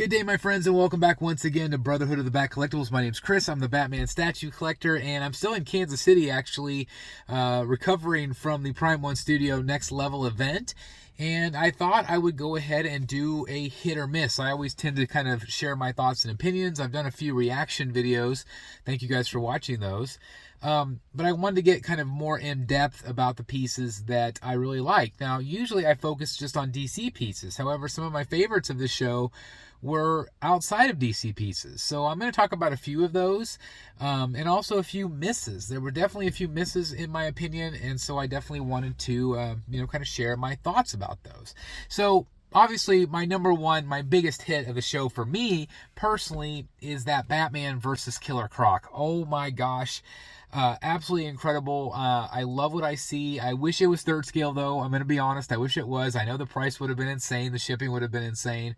Good day, my friends, and welcome back once again to Brotherhood of the Bat Collectibles. My name's Chris. I'm the Batman statue collector, and I'm still in Kansas City, actually, recovering from the Prime 1 Studio Next Level event. And I thought I would go ahead and do a hit or miss. I always tend to kind of share my thoughts and opinions. I've done a few reaction videos. Thank you guys for watching those. But I wanted to get kind of more in depth about the pieces that I really like. Now, usually I focus just on DC pieces. However, some of my favorites of this show were outside of DC pieces. So I'm going to talk about a few of those, and also a few misses. There were definitely a few misses in my opinion, and so I definitely wanted to, kind of share my thoughts about those. So obviously, my number one, my biggest hit of the show for me personally is that Batman versus Killer Croc. Oh my gosh. Absolutely incredible. I love what I see. I wish it was third scale, though. I'm going to be honest. I wish it was. I know the price would have been insane. The shipping would have been insane.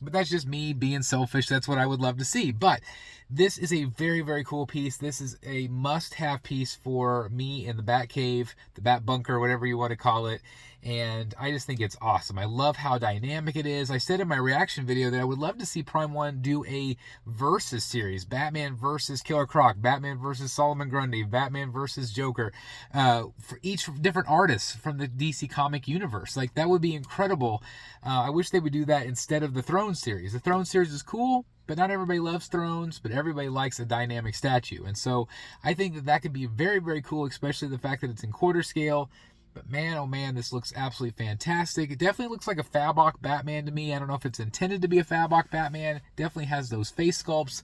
But that's just me being selfish. That's what I would love to see. But this is a very, very cool piece. This is a must-have piece for me in the Bat Cave, the Bat Bunker, whatever you want to call it. And I just think it's awesome. I love how dynamic it is. I said in my reaction video that I would love to see Prime 1 do a versus series. Batman versus Killer Croc, Batman versus Solomon Grundy, Batman versus Joker, for each different artists from the DC comic universe. Like, that would be incredible. I wish they would do that instead of the Throne series. The Throne series is cool, but not everybody loves Thrones, but everybody likes a dynamic statue. And so I think that that could be very, very cool, especially the fact that it's in quarter scale. But man, oh man, this looks absolutely fantastic. It definitely looks like a Fabok Batman to me. I don't know if it's intended to be a Fabok Batman. It definitely has those face sculpts.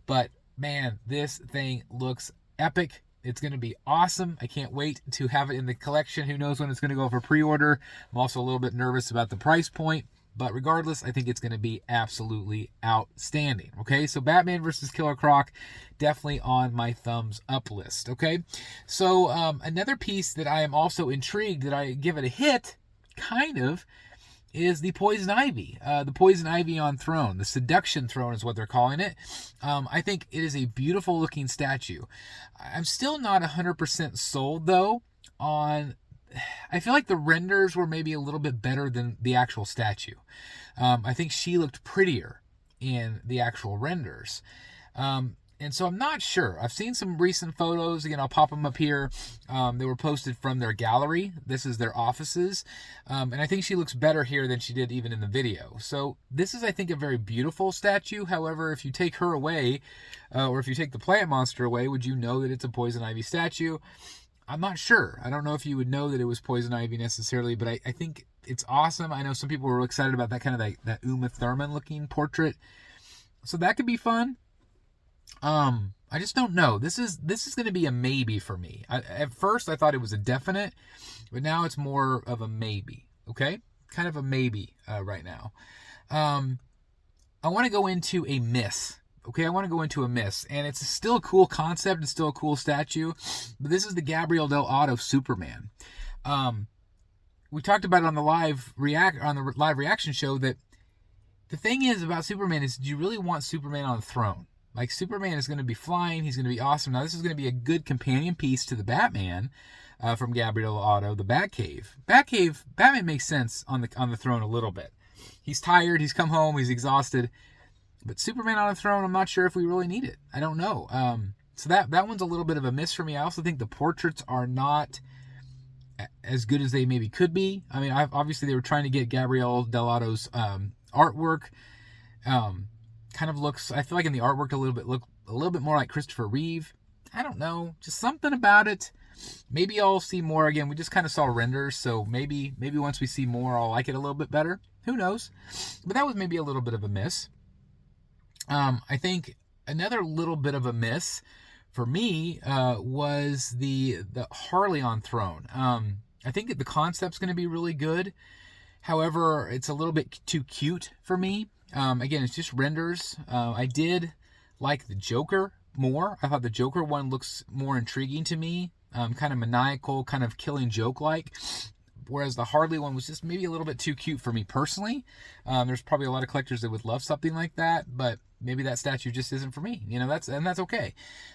But man, this thing looks epic. It's going to be awesome. I can't wait to have it in the collection. Who knows when it's going to go for pre-order. I'm also a little bit nervous about the price point. But regardless, I think it's going to be absolutely outstanding. Okay, so Batman versus Killer Croc, definitely on my thumbs up list. Okay, so another piece that I am also intrigued that I give it a hit, kind of, is the Poison Ivy. The Poison Ivy on Throne. The Seduction Throne is what they're calling it. I think it is a beautiful looking statue. I'm still not 100% sold, though, on... I feel like the renders were maybe a little bit better than the actual statue. I think she looked prettier in the actual renders. And so I'm not sure. I've seen some recent photos. Again, I'll pop them up here. They were posted from their gallery. This is their offices. And I think she looks better here than she did even in the video. So this is, I think, a very beautiful statue. However, if you take her away, or if you take the plant monster away, would you know that it's a Poison Ivy statue? I'm not sure. I don't know if you would know that it was Poison Ivy necessarily, but I think it's awesome. I know some people were excited about that kind of that Uma Thurman looking portrait. So that could be fun. I just don't know. This is going to be a maybe for me. At first, I thought it was a definite, but now it's more of a maybe. Okay? Kind of a maybe right now. I want to go into a miss. Okay, I want to go into a miss, and it's still a cool concept and still a cool statue, but this is the Gabriel Del Auto Superman. We talked about it on the live reaction show that the thing is about Superman is, do you really want Superman on the throne? Like, Superman is going to be flying, he's going to be awesome. Now, this is going to be a good companion piece to the Batman from Gabriel Del Auto, the Batcave. Batman makes sense on the throne a little bit. He's tired, he's come home, he's exhausted. But Superman on a throne, I'm not sure if we really need it. I don't know. So that one's a little bit of a miss for me. I also think the portraits are not as good as they maybe could be. I mean, obviously they were trying to get Gabriel Del Auto's artwork. Kind of looks, I feel like in the artwork look a little bit more like Christopher Reeve. I don't know, just something about it. Maybe I'll see more. Again, we just kind of saw renders, so maybe once we see more, I'll like it a little bit better. Who knows? But that was maybe a little bit of a miss. I think another little bit of a miss for me was the Harley on Throne. I think the concept's going to be really good. However, it's a little bit too cute for me. Again, it's just renders. I did like the Joker more. I thought the Joker one looks more intriguing to me. Kind of maniacal, kind of Killing Joke-like. Whereas the Harley one was just maybe a little bit too cute for me personally. There's probably a lot of collectors that would love something like that, but maybe that statue just isn't for me. That's okay.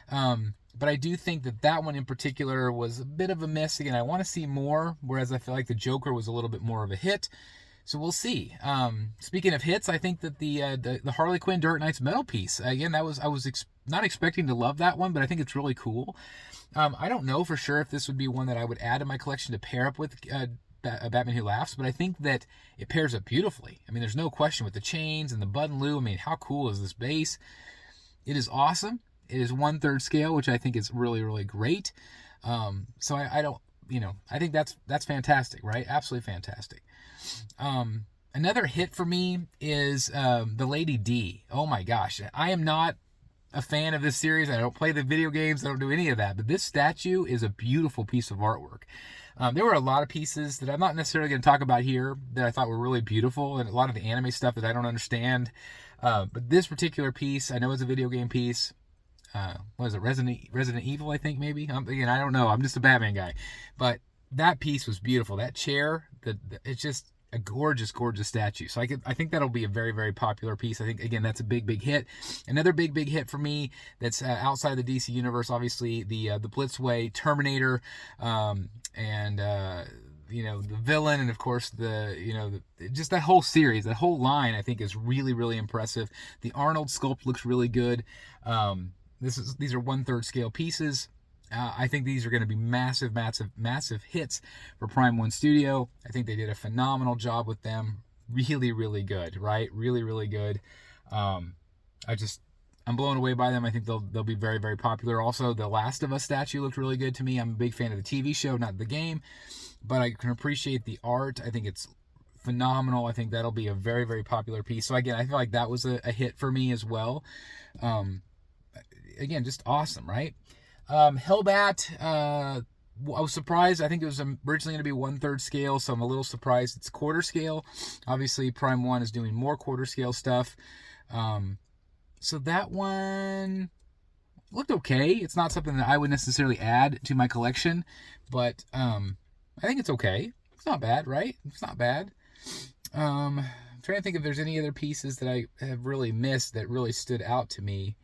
But I do think that one in particular was a bit of a miss. Again, I want to see more, whereas I feel like the Joker was a little bit more of a hit. So we'll see. Speaking of hits, I think that the Harley Quinn Dark Knights metal piece, again, I was not expecting to love that one, but I think it's really cool. I don't know for sure if this would be one that I would add to my collection to pair up with Batman Who Laughs, but I think that it pairs up beautifully. I mean, there's no question with the chains and the button loop. I mean, how cool is this base? It is awesome. It is 1/3 scale, which I think is really, really great. So I don't, I think that's fantastic, right? Absolutely fantastic. Another hit for me is the Lady D. Oh my gosh, I am not a fan of this series. I don't play the video games. I don't do any of that. But this statue is a beautiful piece of artwork. There were a lot of pieces that I'm not necessarily going to talk about here that I thought were really beautiful, and a lot of the anime stuff that I don't understand. But this particular piece, I know it's a video game piece. What is it, Resident Evil, I think, maybe? Again, I don't know. I'm just a Batman guy. But that piece was beautiful. That chair, it's just a gorgeous, gorgeous statue. So I think that'll be a very, very popular piece. I think, again, that's a big, big hit. Another big, big hit for me that's outside the DC universe, obviously, the Blitzway Terminator, and the villain, and of course just that whole series, that whole line, I think is really, really impressive. The Arnold sculpt looks really good. These are 1/3 scale pieces. I think these are going to be massive, massive, massive hits for Prime 1 Studio. I think they did a phenomenal job with them. Really, really good, right? Really, really good. I'm blown away by them. I think they'll be very, very popular. Also, the Last of Us statue looked really good to me. I'm a big fan of the TV show, not the game, but I can appreciate the art. I think it's phenomenal. I think that'll be a very, very popular piece. So again, I feel like that was a hit for me as well. Again, just awesome, right? Hellbat, I was surprised. I think it was originally going to be 1/3 scale, so I'm a little surprised it's 1/4 scale. Obviously, Prime 1 is doing more 1/4 scale stuff. So that one looked okay. It's not something that I would necessarily add to my collection, but I think it's okay. It's not bad, right? It's not bad. I'm trying to think if there's any other pieces that I have really missed that really stood out to me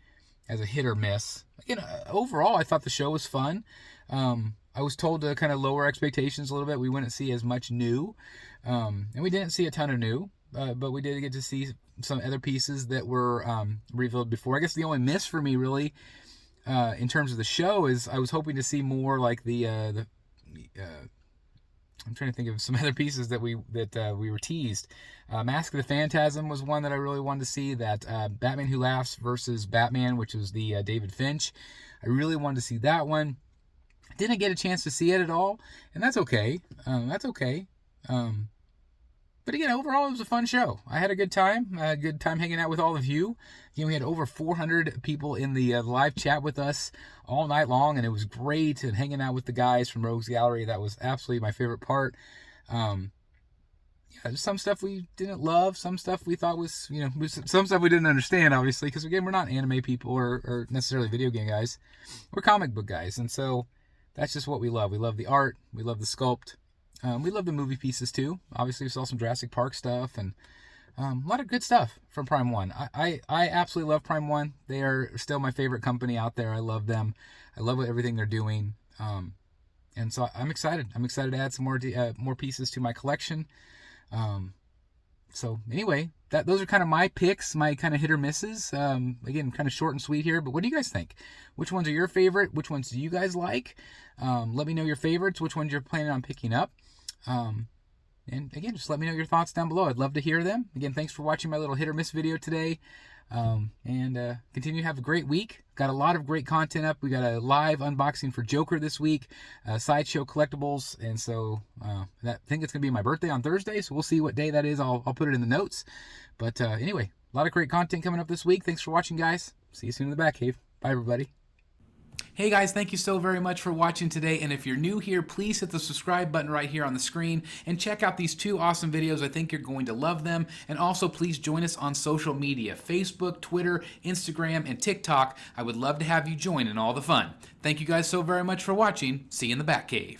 as a hit or miss. Again, overall, I thought the show was fun. I was told to kind of lower expectations a little bit. We wouldn't see as much new, and we didn't see a ton of new, but we did get to see some other pieces that were revealed before. I guess the only miss for me, really, in terms of the show, is I was hoping to see more like I'm trying to think of some other pieces that we were teased. Mask of the Phantasm was one that I really wanted to see. That Batman Who Laughs versus Batman, which was the David Finch. I really wanted to see that one. Didn't get a chance to see it at all, and that's okay. But again, overall, it was a fun show. I had a good time. I had a good time hanging out with all of you. We had over 400 people in the live chat with us all night long, and it was great. And hanging out with the guys from Rogues Gallery, that was absolutely my favorite part. Some stuff we didn't love, some stuff we thought was, some stuff we didn't understand, obviously, because again, we're not anime people or necessarily video game guys. We're comic book guys, and so that's just what we love. We love the art, we love the sculpt, we love the movie pieces too. Obviously, we saw some Jurassic Park stuff and a lot of good stuff from Prime 1. I absolutely love Prime 1. They are still my favorite company out there. I love them. I love everything they're doing. And so I'm excited. I'm excited to add some more pieces to my collection. So anyway, those are kind of my picks, my kind of hit or misses. Again, kind of short and sweet here, but what do you guys think? Which ones are your favorite? Which ones do you guys like? Let me know your favorites, which ones you're planning on picking up. And again, just let me know your thoughts down below. I'd love to hear them. Again, thanks for watching my little hit or miss video today. And continue to have a great week. Got a lot of great content up. We got a live unboxing for Joker this week, Sideshow Collectibles, and so I think it's gonna be my birthday on Thursday, so we'll see what day that is. I'll put it in the notes. But anyway, a lot of great content coming up this week. Thanks for watching, guys. See you soon in the Batcave. Bye, everybody. Hey guys, thank you so very much for watching today, and if you're new here, please hit the subscribe button right here on the screen and check out these 2 awesome videos. I think you're going to love them. And also please join us on social media, Facebook, Twitter, Instagram, and TikTok. I would love to have you join in all the fun. Thank you guys so very much for watching. See you in the Batcave.